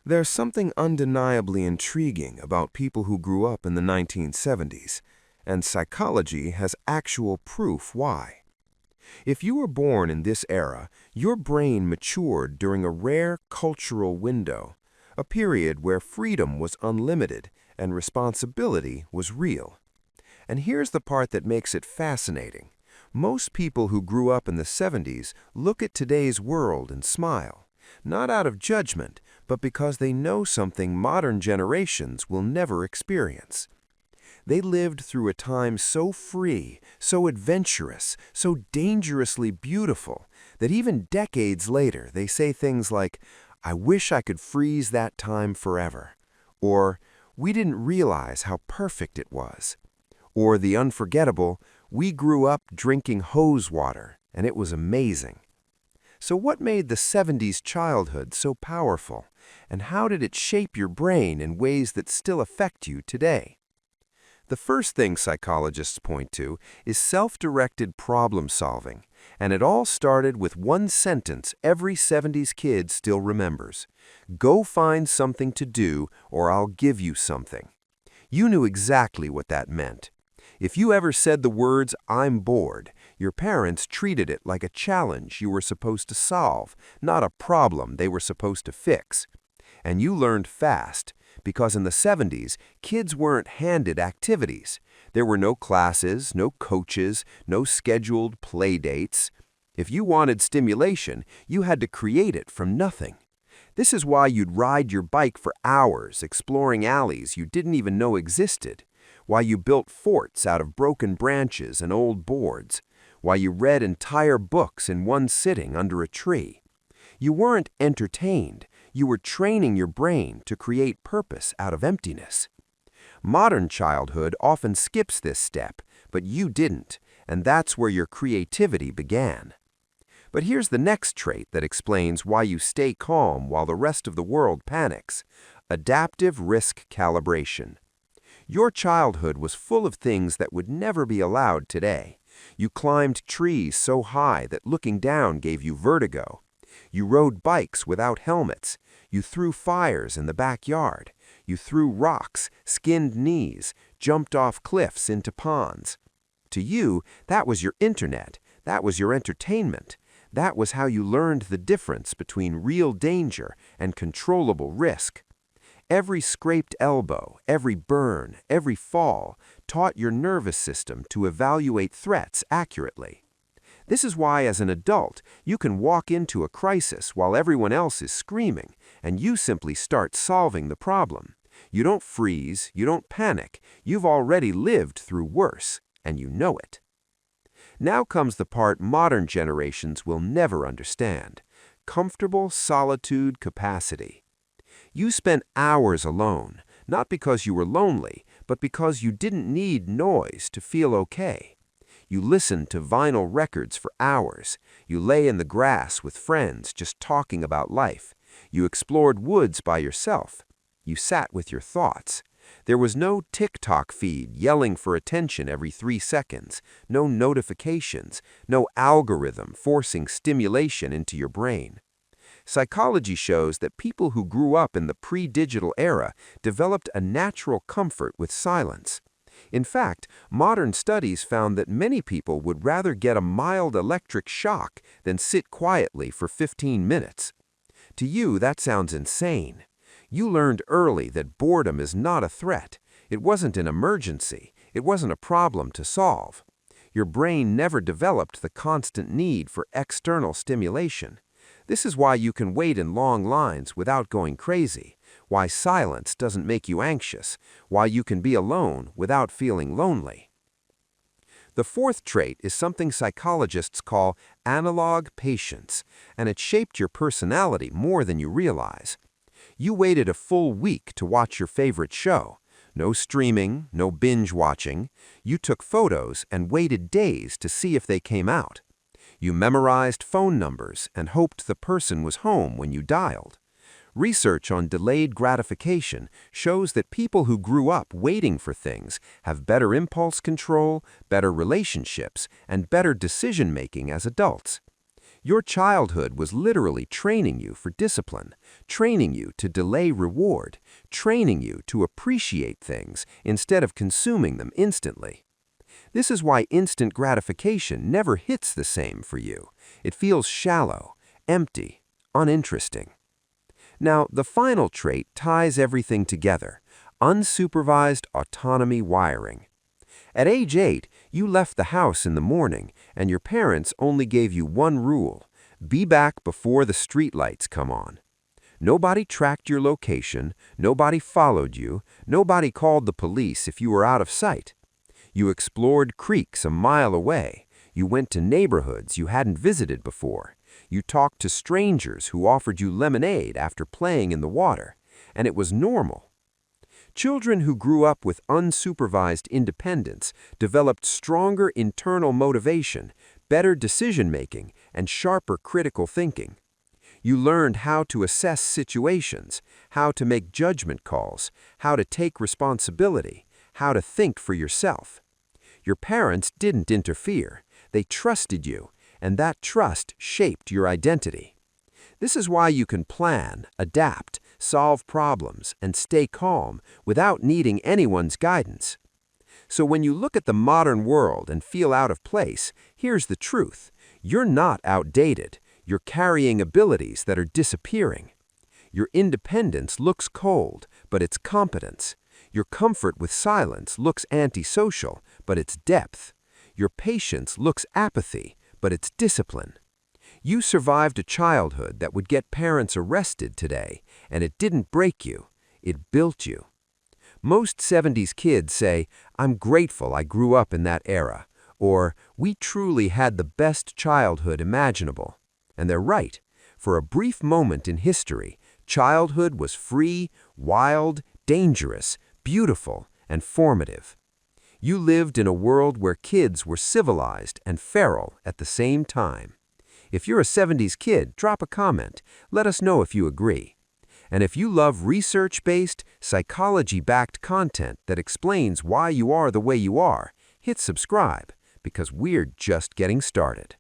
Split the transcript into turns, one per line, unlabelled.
There's something undeniably intriguing about people who grew up in the 1970s, and psychology has actual proof why. If you were born in this era, your brain matured during a rare cultural window, a period where freedom was unlimited and responsibility was real. And here's the part that makes it fascinating. Most people who grew up in the 70s look at today's world and smile, not out of judgment, but because they know something modern generations will never experience. They lived through a time so free, so adventurous, so dangerously beautiful, that even decades later they say things like, "I wish I could freeze that time forever," or "We didn't realize how perfect it was," or the unforgettable, "We grew up drinking hose water, and it was amazing." So what made the 70s childhood so powerful, and how did it shape your brain in ways that still affect you today? The first thing psychologists point to is self-directed problem solving, and it all started with one sentence every 70s kid still remembers. "Go find something to do, or I'll give you something." You knew exactly what that meant. If you ever said the words, "I'm bored," your parents treated it like a challenge you were supposed to solve, not a problem they were supposed to fix. And you learned fast, because in the 70s, kids weren't handed activities. There were no classes, no coaches, no scheduled play dates. If you wanted stimulation, you had to create it from nothing. This is why you'd ride your bike for hours exploring alleys you didn't even know existed, why you built forts out of broken branches and old boards, why you read entire books in one sitting under a tree. You weren't entertained. You were training your brain to create purpose out of emptiness. Modern childhood often skips this step, but you didn't, and that's where your creativity began. But here's the next trait that explains why you stay calm while the rest of the world panics: adaptive risk calibration. Your childhood was full of things that would never be allowed today. You climbed trees so high that looking down gave you vertigo. You rode bikes without helmets. You threw fires in the backyard. You threw rocks, skinned knees, jumped off cliffs into ponds. To you, that was your internet. That was your entertainment. That was how you learned the difference between real danger and controllable risk. Every scraped elbow, every burn, every fall taught your nervous system to evaluate threats accurately. This is why, as an adult, you can walk into a crisis while everyone else is screaming, and you simply start solving the problem. You don't freeze, you don't panic. You've already lived through worse, and you know it. Now comes the part modern generations will never understand: comfortable solitude capacity. You spent hours alone, not because you were lonely, but because you didn't need noise to feel okay. You listened to vinyl records for hours. You lay in the grass with friends just talking about life. You explored woods by yourself. You sat with your thoughts. There was no TikTok feed yelling for attention every 3 seconds, no notifications, no algorithm forcing stimulation into your brain. Psychology shows that people who grew up in the pre-digital era developed a natural comfort with silence. In fact, modern studies found that many people would rather get a mild electric shock than sit quietly for 15 minutes. To you, that sounds insane. You learned early that boredom is not a threat. It wasn't an emergency. It wasn't a problem to solve. Your brain never developed the constant need for external stimulation. This is why you can wait in long lines without going crazy, why silence doesn't make you anxious, why you can be alone without feeling lonely. The fourth trait is something psychologists call analog patience, and it shaped your personality more than you realize. You waited a full week to watch your favorite show. No streaming, no binge watching. You took photos and waited days to see if they came out. You memorized phone numbers and hoped the person was home when you dialed. Research on delayed gratification shows that people who grew up waiting for things have better impulse control, better relationships, and better decision-making as adults. Your childhood was literally training you for discipline, training you to delay reward, training you to appreciate things instead of consuming them instantly. This is why instant gratification never hits the same for you. It feels shallow, empty, uninteresting. Now, the final trait ties everything together: unsupervised autonomy wiring. At age 8, you left the house in the morning, and your parents only gave you one rule: be back before the streetlights come on. Nobody tracked your location, nobody followed you, nobody called the police if you were out of sight. You explored creeks a mile away. You went to neighborhoods you hadn't visited before. You talked to strangers who offered you lemonade after playing in the water, and it was normal. Children who grew up with unsupervised independence developed stronger internal motivation, better decision-making, and sharper critical thinking. You learned how to assess situations, how to make judgment calls, how to take responsibility, how to think for yourself. Your parents didn't interfere. They trusted you, and that trust shaped your identity. This is why you can plan, adapt, solve problems, and stay calm without needing anyone's guidance. So when you look at the modern world and feel out of place, here's the truth: you're not outdated. You're carrying abilities that are disappearing. Your independence looks cold, but it's competence. Your comfort with silence looks antisocial, but it's depth. Your patience looks apathy, but it's discipline. You survived a childhood that would get parents arrested today, and it didn't break you, it built you. Most 70s kids say, "I'm grateful I grew up in that era," or "We truly had the best childhood imaginable." And they're right. For a brief moment in history, childhood was free, wild, dangerous, beautiful, and formative. You lived in a world where kids were civilized and feral at the same time. If you're a 70s kid, drop a comment. Let us know if you agree. And if you love research-based, psychology-backed content that explains why you are the way you are, hit subscribe, because we're just getting started.